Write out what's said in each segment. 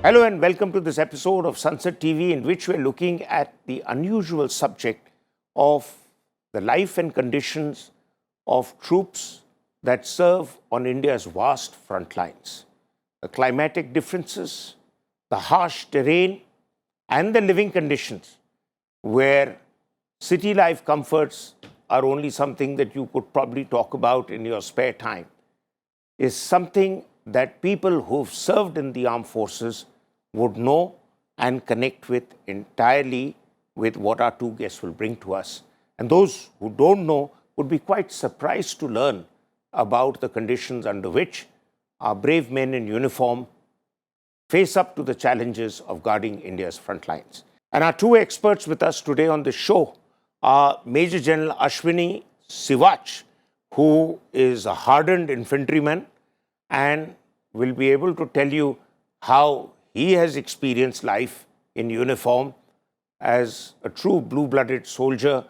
Hello and welcome to this episode of Sansad TV, in which we're looking at the unusual subject of the life and conditions of troops that serve on India's vast front lines. The climatic differences, the harsh terrain, and the living conditions where city life comforts are only something that you could probably talk about in your spare time, is something that people who've served in the armed forces would know and connect with entirely with what our two guests will bring to us. And those who don't know would be quite surprised to learn about the conditions under which our brave men in uniform face up to the challenges of guarding India's front lines. And our two experts with us today on the show are Major General Ashwani Siwach, who is a hardened infantryman and will be able to tell you how he has experienced life in uniform as a true blue-blooded soldier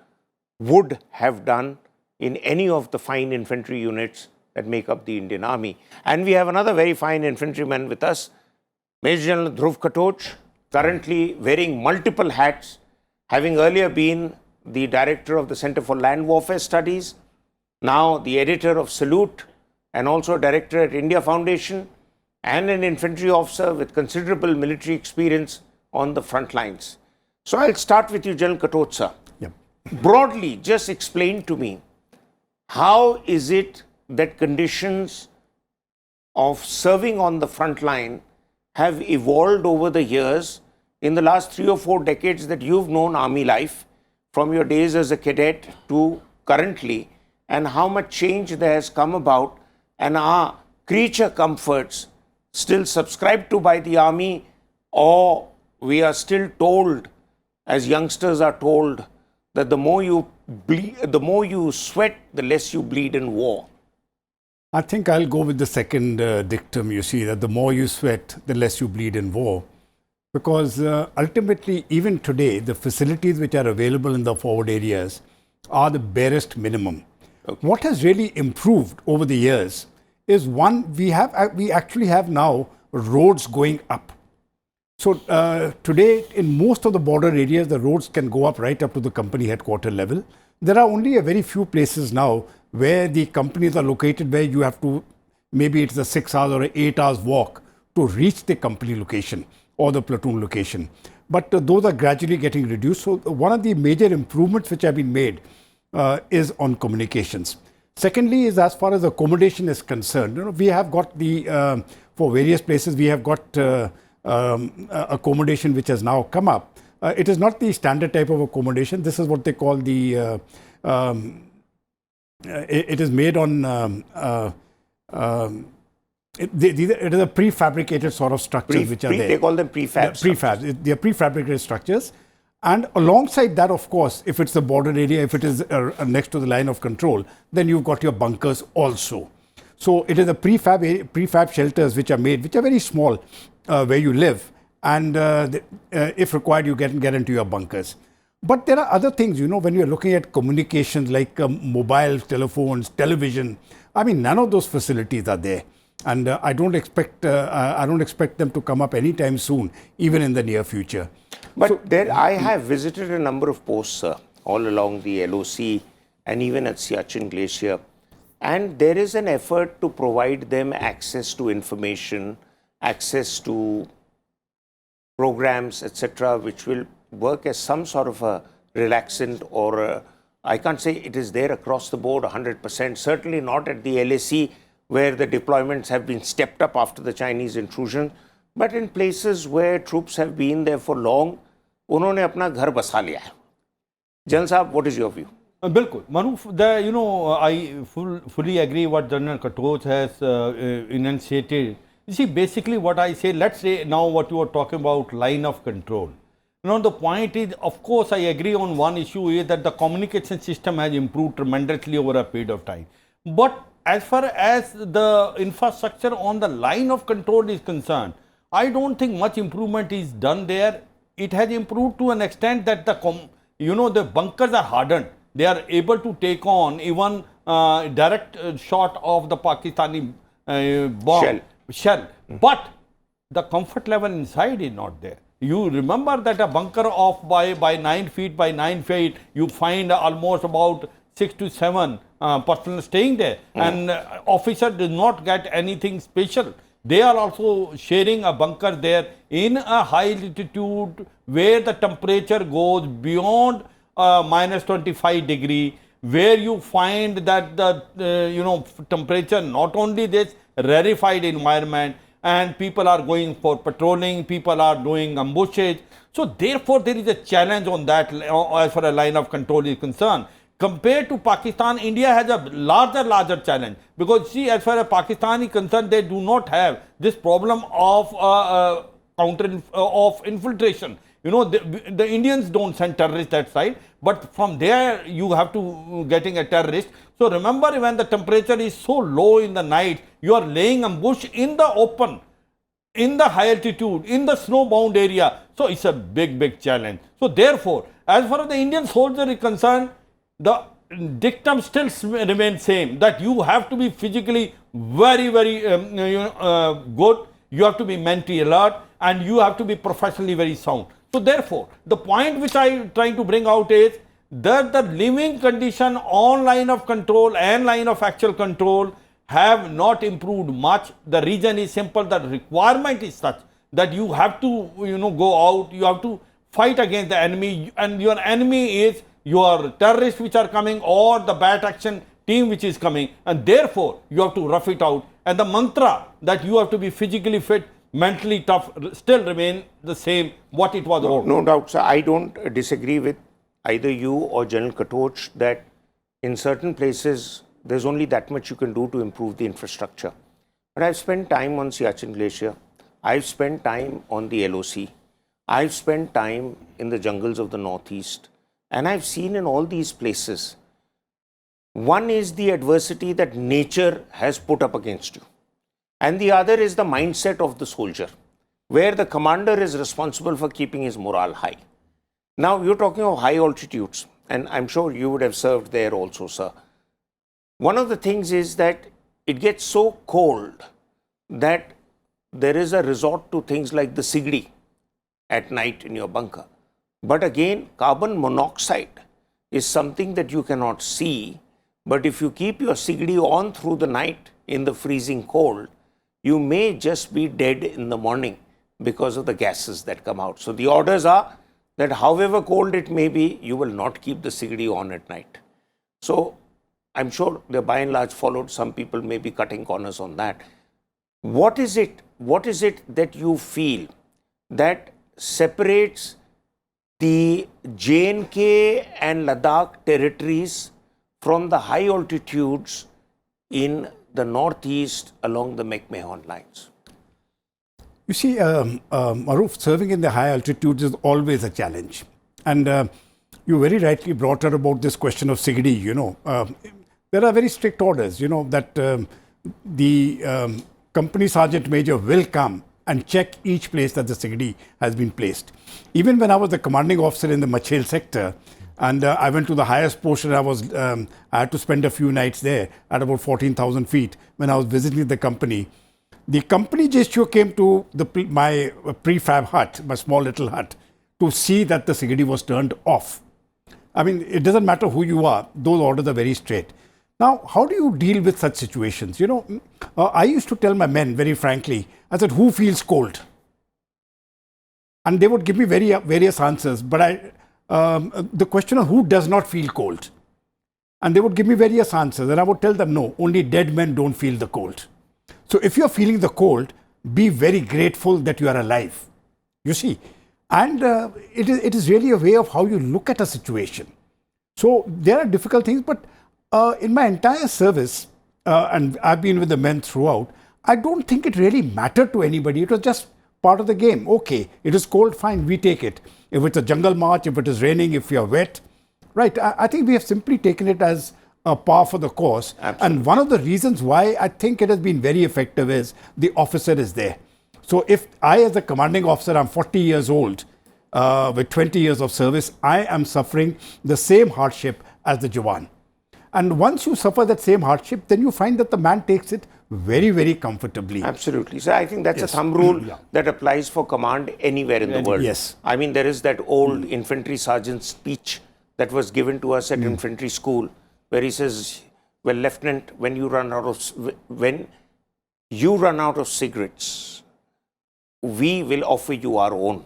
would have done in any of the fine infantry units that make up the Indian Army. And we have another very fine infantryman with us, Major General Dhruv Katoch, currently wearing multiple hats, having earlier been the director of the Center for Land Warfare Studies, now the editor of Salute, and also director at India Foundation, and an infantry officer with considerable military experience on the front lines. So I'll start with you, General Katoch, sir. Yep. Broadly, just explain to me, how is it that conditions of serving on the front line have evolved over the years in the last 3 or 4 decades that you've known army life, from your days as a cadet to currently, and how much change there has come about, and are creature comforts still subscribed to by the army, or we are still told, as youngsters are told, that the more you bleed, the more you sweat, the less you bleed in war? I think I'll go with the second dictum, you see, that the more you sweat, the less you bleed in war. Because ultimately, even today, the facilities which are available in the forward areas are the barest minimum. Okay. What has really improved over the years is, one, we actually have now roads going up. So today, in most of the border areas, the roads can go up right up to the company headquarter level. There are only a very few places now where the companies are located where you have to, maybe it's a 6 hours or 8 hours walk to reach the company location or the platoon location. But those are gradually getting reduced. So one of the major improvements which have been made is on communications. Secondly is, as far as accommodation is concerned, we have got the, for various places, we have got accommodation which has now come up. It is not the standard type of accommodation. This is what they call the, it is made on, it is a prefabricated sort of structures which are there. They call them prefab. They are prefabricated structures. And alongside that, of course, if it's the border area, if it is next to the line of control, then you've got your bunkers also. So it is a prefab shelters which are made, which are very small where you live. And if required, you get into your bunkers. But there are other things, when you're looking at communications like mobile telephones, television. I mean, none of those facilities are there. And I don't expect them to come up anytime soon, even in the near future. But so, there, I have visited a number of posts, sir, all along the LOC and even at Siachen Glacier. And there is an effort to provide them access to information, access to programs, etc., which will work as some sort of a relaxant, or I can't say it is there across the board 100%, certainly not at the LAC, where the deployments have been stepped up after the Chinese intrusion, but in places where troops have been there for long, उन्होंने अपना घर बसा लिया है. General Saab, what is your view? बिल्कुल, Maroof, I fully agree what General Katoch has enunciated. You see, basically what I say, let's say now what you are talking about, line of control. The point is, of course, I agree on one issue is that the communication system has improved tremendously over a period of time. But as far as the infrastructure on the line of control is concerned, I don't think much improvement is done there. It has improved to an extent that the bunkers are hardened. They are able to take on even direct shot of the Pakistani bomb shell. But the comfort level inside is not there. You remember that a bunker of by 9 feet by 9 feet, you find almost about 6 to 7 persons staying there, and officer does not get anything special. They are also sharing a bunker there in a high altitude where the temperature goes beyond minus 25 degree, where you find that the temperature, not only this rarefied environment, and people are going for patrolling, people are doing ambushes. So therefore there is a challenge on that as far as line of control is concerned. Compared to Pakistan, India has a larger challenge, because see, as far as Pakistan is concerned, they do not have this problem of of infiltration. The Indians don't send terrorists that side, but from there you have to getting a terrorist. So remember, when the temperature is so low in the night, you are laying ambush in the open, in the high altitude, in the snow-bound area. So it's a big challenge. So therefore, as far as the Indian soldier is concerned, the dictum still remains same, that you have to be physically very good, you have to be mentally alert, and you have to be professionally very sound. So therefore, the point which I am trying to bring out is that the living condition on line of control and line of actual control have not improved much. The reason is simple, the requirement is such that you have to go out, you have to fight against the enemy, and your enemy is your terrorists which are coming, or the bat action team which is coming, and therefore you have to rough it out. And the mantra that you have to be physically fit, mentally tough, still remain the same what it was old. No doubt, sir. I don't disagree with either you or General Katoch that in certain places there's only that much you can do to improve the infrastructure. But I've spent time on Siachen Glacier, I've spent time on the LOC, I've spent time in the jungles of the Northeast, and I've seen in all these places, one is the adversity that nature has put up against you, and the other is the mindset of the soldier, where the commander is responsible for keeping his morale high. Now, you're talking of high altitudes, and I'm sure you would have served there also, sir. One of the things is that it gets so cold that there is a resort to things like the sigdi at night in your bunker. But again, carbon monoxide is something that you cannot see, but if you keep your sigdi on through the night in the freezing cold, you may just be dead in the morning because of the gases that come out. So the orders are that however cold it may be, you will not keep the sigdi on at night. So I'm sure they by and large followed. Some people may be cutting corners on that. What is it that you feel that separates the J&K and Ladakh territories from the high altitudes in the northeast along the McMahon lines? You see, Maroof, serving in the high altitudes is always a challenge. And you very rightly brought out about this question of sigdi, there are very strict orders, that the company sergeant major will come and check each place that the sigdi has been placed. Even when I was the commanding officer in the Machel sector, and I went to the highest portion, I had to spend a few nights there at about 14,000 feet when I was visiting the company. The company JSU came to my prefab hut, my small little hut, to see that the sigdi was turned off. I mean, it doesn't matter who you are, those orders are very straight. Now, how do you deal with such situations? I used to tell my men very frankly, I said, who feels cold? And they would give me various answers, but the question of who does not feel cold? And they would give me various answers, and I would tell them, no, only dead men don't feel the cold. So if you're feeling the cold, be very grateful that you are alive. You see, and it is really a way of how you look at a situation. So there are difficult things, but in my entire service, and I've been with the men throughout, I don't think it really mattered to anybody. It was just part of the game. Okay, it is cold, fine, we take it. If it's a jungle march, if it is raining, if you are wet, right? I think we have simply taken it as a par for the course. Absolutely. And one of the reasons why I think it has been very effective is the officer is there. So if I, as a commanding officer, I'm 40 years old with 20 years of service, I am suffering the same hardship as the Jawan. And once you suffer that same hardship, then you find that the man takes it very, very comfortably. Absolutely. So I think that's a thumb rule that applies for command anywhere in the world. Yes. I mean, there is that old infantry sergeant's speech that was given to us at infantry school, where he says, well, Lieutenant, when you run out of cigarettes, we will offer you our own.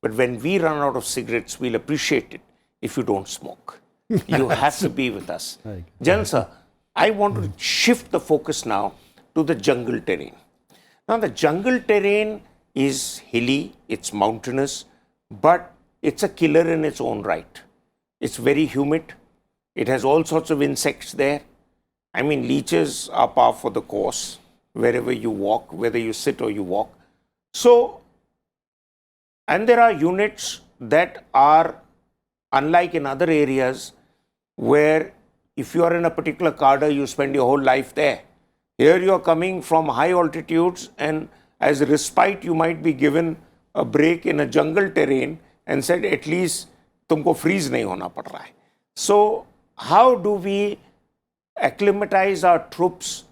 But when we run out of cigarettes, we'll appreciate it if you don't smoke. You have to be with us. Jan sir, I want to shift the focus now to the jungle terrain. Now, the jungle terrain is hilly, it's mountainous, but it's a killer in its own right. It's very humid. It has all sorts of insects there. I mean, leeches are par for the course wherever you walk, whether you sit or you walk. So, and there are units that are unlike in other areas where if you are in a particular cadre, you spend your whole life there. Here you are coming from high altitudes, and as a respite, you might be given a break in a jungle terrain and said, at least तुमको freeze नहीं होना पड़ रहा है. So, how do we acclimatize our troops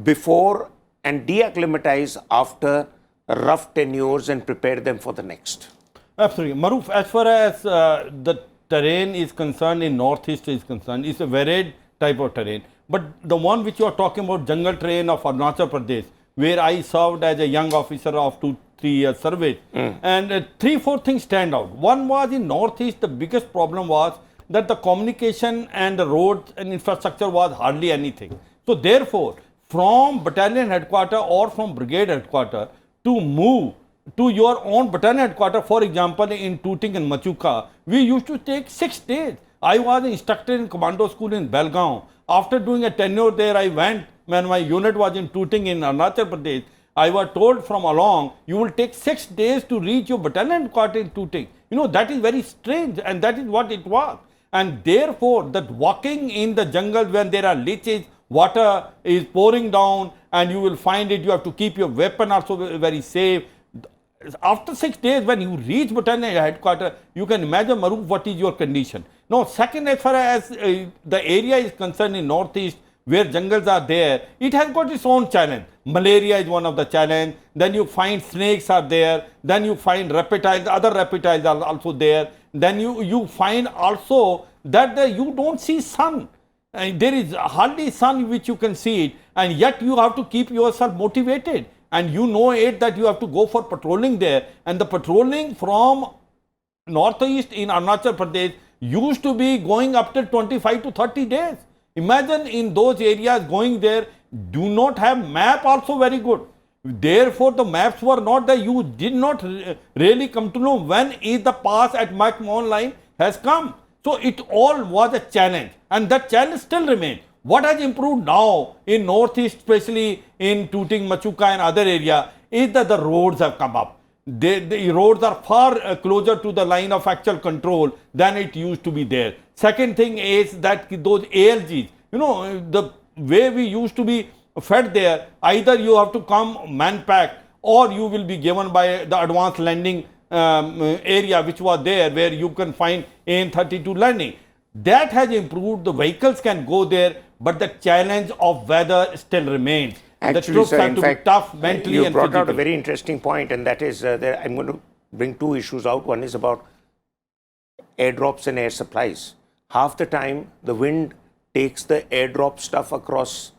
before and de-acclimatize after rough tenures and prepare them for the next? Absolutely. Maroof, as far as the terrain is concerned in northeast is concerned, it's a varied type of terrain. But the one which you are talking about, jungle terrain of Arunachal Pradesh, where I served as a young officer of 2-3 years service, and 3-4 things stand out. One was in northeast, the biggest problem was that the communication and the roads and infrastructure was hardly anything. So therefore, from battalion headquarter or from brigade headquarter to move to your own battalion headquarters, for example, in Tooting and Machuka, we used to take 6 days. I was instructed in commando school in Belgaum. After doing a tenure there, I went, when my unit was in Tooting in Arunachal Pradesh, I was told from along, you will take 6 days to reach your battalion headquarters in Tooting. You know, that is very strange, and that is what it was. And therefore, that walking in the jungle when there are leeches, water is pouring down, and you will find it, you have to keep your weapon also very safe. After 6 days, when you reach battalion headquarters, you can imagine, Maroof, what is your condition. Now, second, as far as the area is concerned in northeast, where jungles are there, it has got its own challenge. Malaria is one of the challenge. Then you find snakes are there. Then you find reptiles, other reptiles are also there. Then you find also that you don't see sun. There is hardly sun which you can see it, and yet you have to keep yourself motivated. And you know it that you have to go for patrolling there. And the patrolling from northeast in Arunachal Pradesh used to be going up to 25 to 30 days. Imagine in those areas going there, do not have map also very good. Therefore, the maps were not there. You did not really come to know when is the pass at McMahon line has come. So it all was a challenge, and that challenge still remains. What has improved now in northeast, especially in Tooting, Machuka and other area, is that the roads have come up. The roads are far closer to the line of actual control than it used to be there. Second thing is that those ALGs, you know, the way we used to be fed there, either you have to come man-packed or you will be given by the advanced landing area which was there, where you can find AN-32 landing. That has improved. The vehicles can go there, but the challenge of weather still remains. Actually, the troops sir, have to be tough mentally and physically. You brought out a very interesting point, and that is I'm going to bring 2 issues out. One is about airdrops and air supplies. Half the time, the wind takes the airdrop stuff across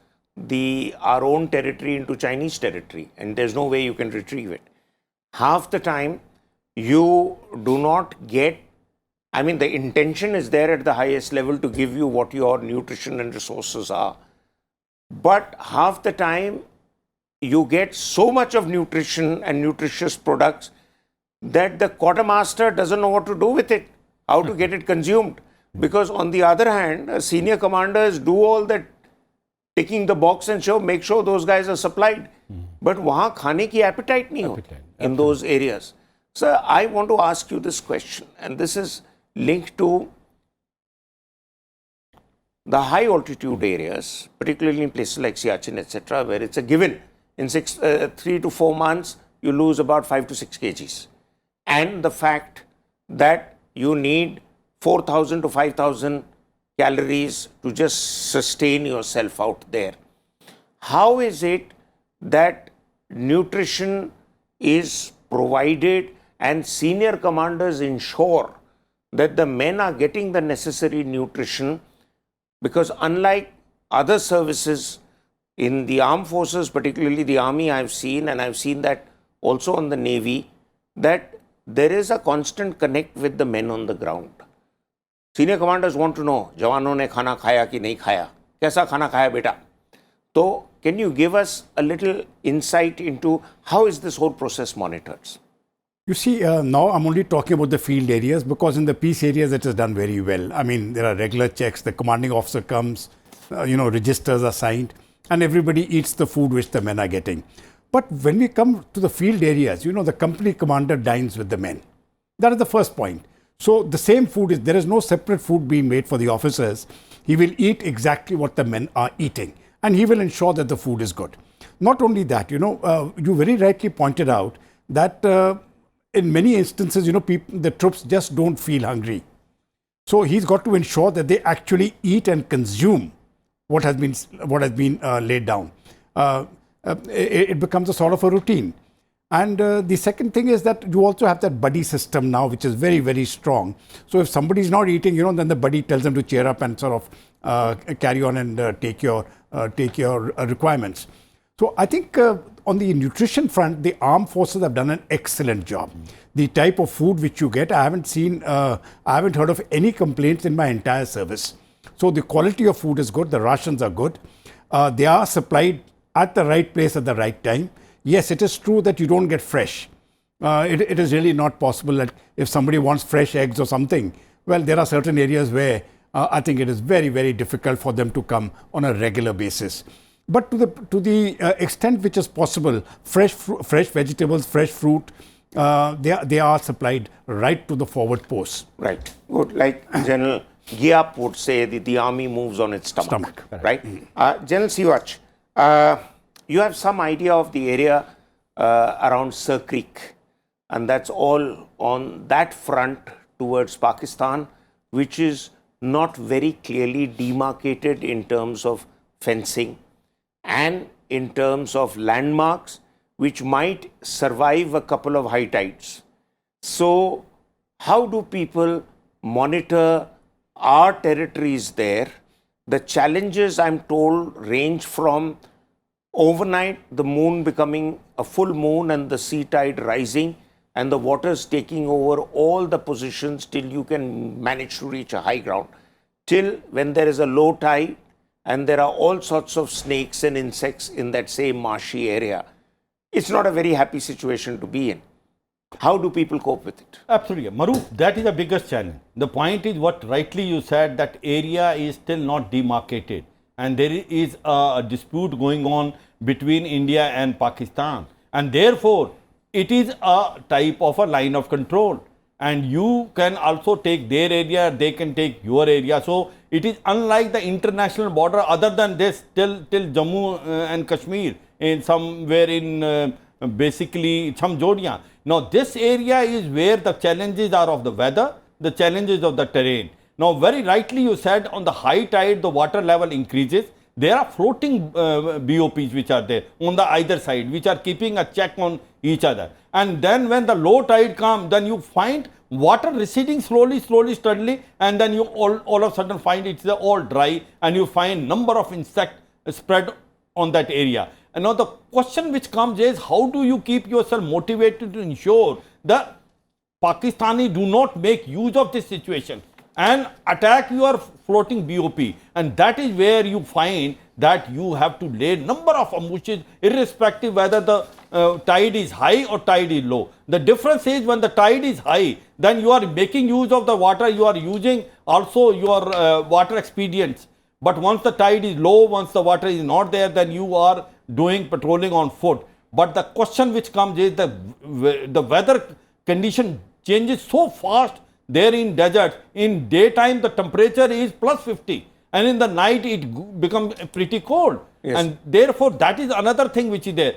our own territory into Chinese territory, and there's no way you can retrieve it. Half the time, you do not get, I mean, the intention is there at the highest level to give you what your nutrition and resources are. But half the time, you get so much of nutrition and nutritious products that the quartermaster doesn't know what to do with it, how to get it consumed. Because on the other hand, senior commanders do all that, ticking the box and make sure those guys are supplied. But wahan khane ki appetite nahi hoti in those areas. Sir, I want to ask you this question, and this is linked to the high altitude areas, particularly in places like Siachen, etc., where it's a given. In 3 to 4 months, you lose about 5 to 6 kgs. And the fact that you need 4,000 to 5,000 calories to just sustain yourself out there. How is it that nutrition is provided and senior commanders ensure that the men are getting the necessary nutrition? Because unlike other services in the armed forces, particularly the army, I've seen, and I've seen that also on the navy, that there is a constant connect with the men on the ground. Senior commanders want to know, जवानों ने खाना खाया कि नहीं खाया, कैसा खाना खाया बेटा? So, can you give us a little insight into how is this whole process monitored? You see, now I'm only talking about the field areas, because in the peace areas it is done very well. I mean, there are regular checks, the commanding officer comes, registers are signed, and everybody eats the food which the men are getting. But when we come to the field areas, the company commander dines with the men. That is the first point. So the same food there is no separate food being made for the officers. He will eat exactly what the men are eating, and he will ensure that the food is good. Not only that, you very rightly pointed out that in many instances, the troops just don't feel hungry. So he's got to ensure that they actually eat and consume what has been laid down. It becomes a sort of a routine. And the second thing is that you also have that buddy system now, which is very, very strong. So if somebody is not eating, then the buddy tells them to cheer up and sort of carry on and take your requirements. So I think on the nutrition front, the armed forces have done an excellent job. The type of food which you get, I haven't heard of any complaints in my entire service. So the quality of food is good. The rations are good. They are supplied at the right place at the right time. Yes, it is true that you don't get fresh. It is really not possible that if somebody wants fresh eggs or something, well, there are certain areas where I think it is very, very difficult for them to come on a regular basis. But to the extent which is possible, fresh vegetables, fresh fruit, they are supplied right to the forward posts. Right. Good. Like General Giap would say, the army moves on its stomach. Right? General Siwach, you have some idea of the area around Sir Creek, and that's all on that front towards Pakistan, which is not very clearly demarcated in terms of fencing and in terms of landmarks, which might survive a couple of high tides. So how do people monitor our territories there? The challenges, I'm told, range from overnight the moon becoming a full moon and the sea tide rising and the waters taking over all the positions till you can manage to reach a high ground, till when there is a low tide and there are all sorts of snakes and insects in that same marshy area. It's not a very happy situation to be in. How do people cope with it? Absolutely. Maroof, that is the biggest challenge. The point is what rightly you said, that area is still not demarcated. And there is a dispute going on between India and Pakistan. And therefore, it is a type of a line of control. And you can also take their area, they can take your area. So it is unlike the international border, other than this, till Jammu and Kashmir, in somewhere in basically Chamjodiya. Now this area is where the challenges are of the weather, the challenges of the terrain. Now very rightly you said, on the high tide the water level increases. There are floating BOPs which are there on the either side, which are keeping a check on each other. And then when the low tide comes, then you find water receding slowly, steadily, and then you all of a sudden find it's all dry, and you find number of insects spread on that area. And now the question which comes is, how do you keep yourself motivated to ensure that Pakistani do not make use of this situation and attack your floating BOP? And that is where you find that you have to lay number of ambushes, irrespective whether the tide is high or tide is low. The difference is, when the tide is high, then you are making use of the water, you are using also your water expedients. But once the tide is low, once the water is not there, then you are doing patrolling on foot. But the question which comes is, the weather condition changes so fast there in desert. In daytime the temperature is plus 50, and in the night it becomes pretty cold. Yes. And therefore that is another thing which is there.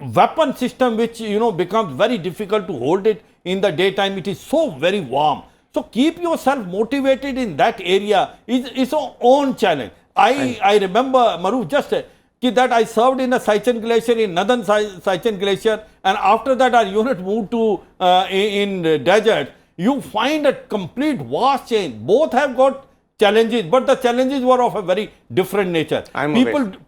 Weapon system which becomes very difficult to hold it in the daytime. It is so very warm. So keep yourself motivated in that area. It's your own challenge. I remember, Maroof, just that I served in the Sichuan Glacier, in Northern Sichuan Glacier, and after that our unit moved to in desert. You find a complete vast change. Both have got challenges, but the challenges were of a very different nature.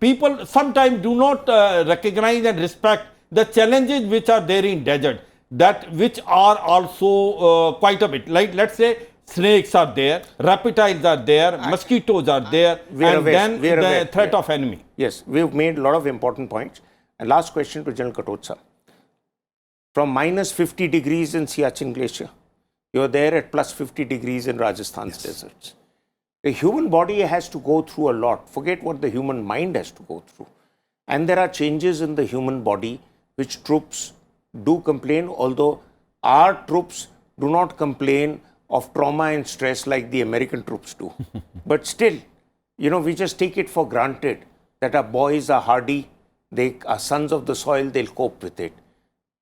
People sometimes do not recognize and respect the challenges which are there in desert, that which are also quite a bit. Like, let's say, snakes are there, reptiles are there, mosquitoes are there, and then the threat of enemy. Yes, we've made a lot of important points. And last question to General Katoch sir. From minus 50 degrees in Siachen Glacier, you're there at plus 50 degrees in Rajasthan's deserts. The human body has to go through a lot. Forget what the human mind has to go through. And there are changes in the human body which troops do complain, although our troops do not complain of trauma and stress like the American troops do. But still, you know, we just take it for granted that our boys are hardy, they are sons of the soil, they'll cope with it.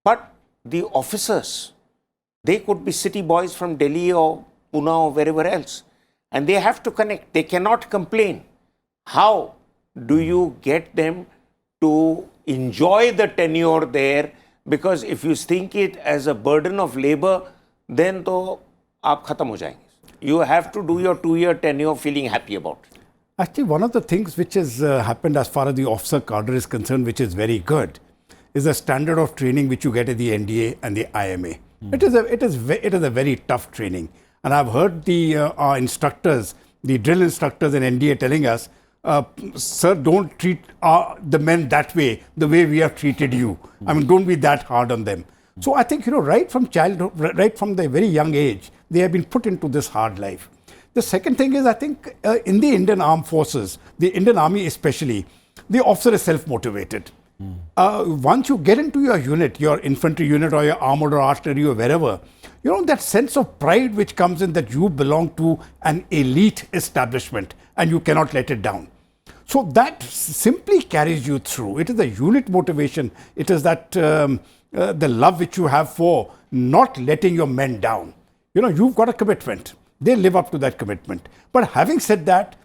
But the officers, they could be city boys from Delhi or Pune or wherever else, and they have to connect. They cannot complain. How do you get them to enjoy the tenure there? Because if you think it as a burden of labor, then to aap khatam ho jayenge. You have to do your 2-year tenure feeling happy about it. Actually, one of the things which has happened as far as the officer cadre is concerned, which is very good, is the standard of training which you get at the NDA and the IMA. It is a very tough training. And I've heard our instructors, the drill instructors in NDA telling us, sir, don't treat the men that way, the way we have treated you. I mean, don't be that hard on them. So I think, you know, right from childhood, right from the very young age, they have been put into this hard life. The second thing is, I think, in the Indian Armed Forces, the Indian Army especially, the officer is self-motivated. Once you get into your unit, your infantry unit or your armored or artillery or wherever, you know, that sense of pride which comes in that you belong to an elite establishment and you cannot let it down. So that simply carries you through. It is a unit motivation. It is that the love which you have for not letting your men down. You know, you've got a commitment. They live up to that commitment. But having said that,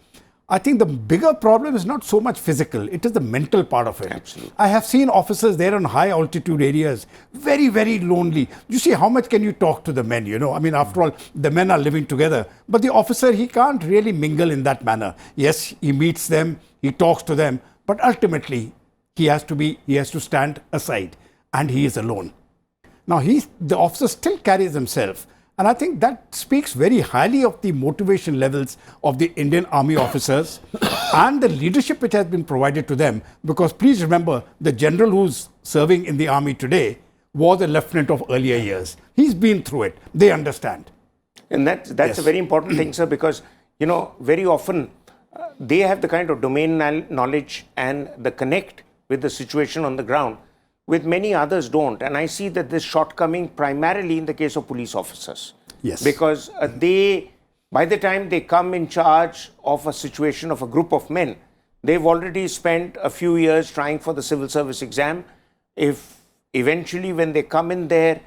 I think the bigger problem is not so much physical, it is the mental part of it. Absolutely. I have seen officers there on high altitude areas, very, very lonely. You see, how much can you talk to the men, you know? I mean, after all, the men are living together. But the officer, he can't really mingle in that manner. Yes, he meets them, he talks to them, but ultimately, he has to stand aside, and he is alone. Now, the officer still carries himself. And I think that speaks very highly of the motivation levels of the Indian Army officers and the leadership which has been provided to them. Because please remember, the general who's serving in the army today was a lieutenant of earlier years. He's been through it. They understand. And that's a very important thing, sir, because, you know, very often they have the kind of domain knowledge and the connect with the situation on the ground, with many others don't. And I see that this shortcoming primarily in the case of police officers. Yes. Because by the time they come in charge of a situation of a group of men, they've already spent a few years trying for the civil service exam. If eventually when they come in there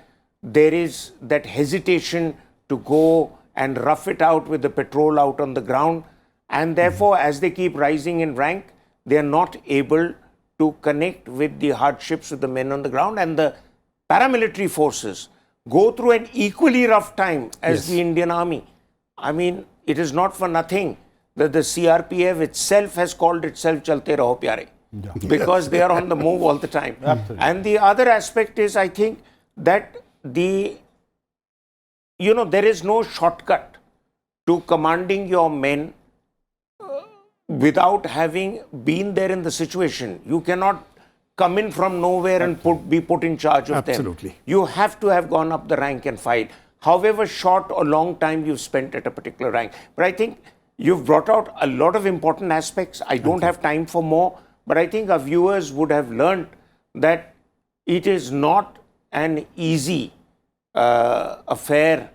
is that hesitation to go and rough it out with the patrol out on the ground. And therefore, as they keep rising in rank, they are not able to connect with the hardships with the men on the ground, and the paramilitary forces go through an equally rough time as the Indian Army. I mean, it is not for nothing that the CRPF itself has called itself Chalte Raho Pyare, because they are on the move all the time. Absolutely. And the other aspect is, I think, that there is no shortcut to commanding your men without having been there in the situation. You cannot come in from nowhere and be put in charge of them. Absolutely. You have to have gone up the rank and file, however short or long time you've spent at a particular rank. But I think you've brought out a lot of important aspects. I don't have time for more, but I think our viewers would have learned that it is not an easy affair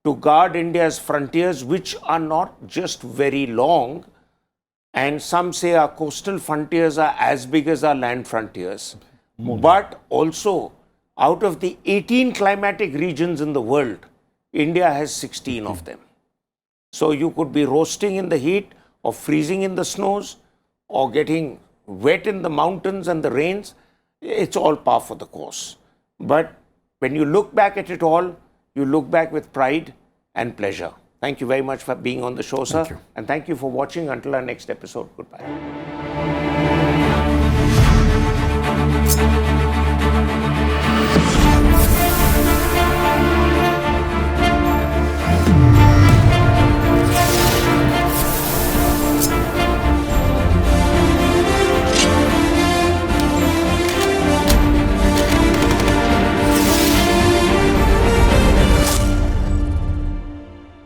to guard India's frontiers, which are not just very long. And some say our coastal frontiers are as big as our land frontiers. But also, out of the 18 climatic regions in the world, India has 16 of them. So you could be roasting in the heat or freezing in the snows or getting wet in the mountains and the rains. It's all par for the course. But when you look back at it all, you look back with pride and pleasure. Thank you very much for being on the show, sir. Thank you. And thank you for watching. Until our next episode, goodbye.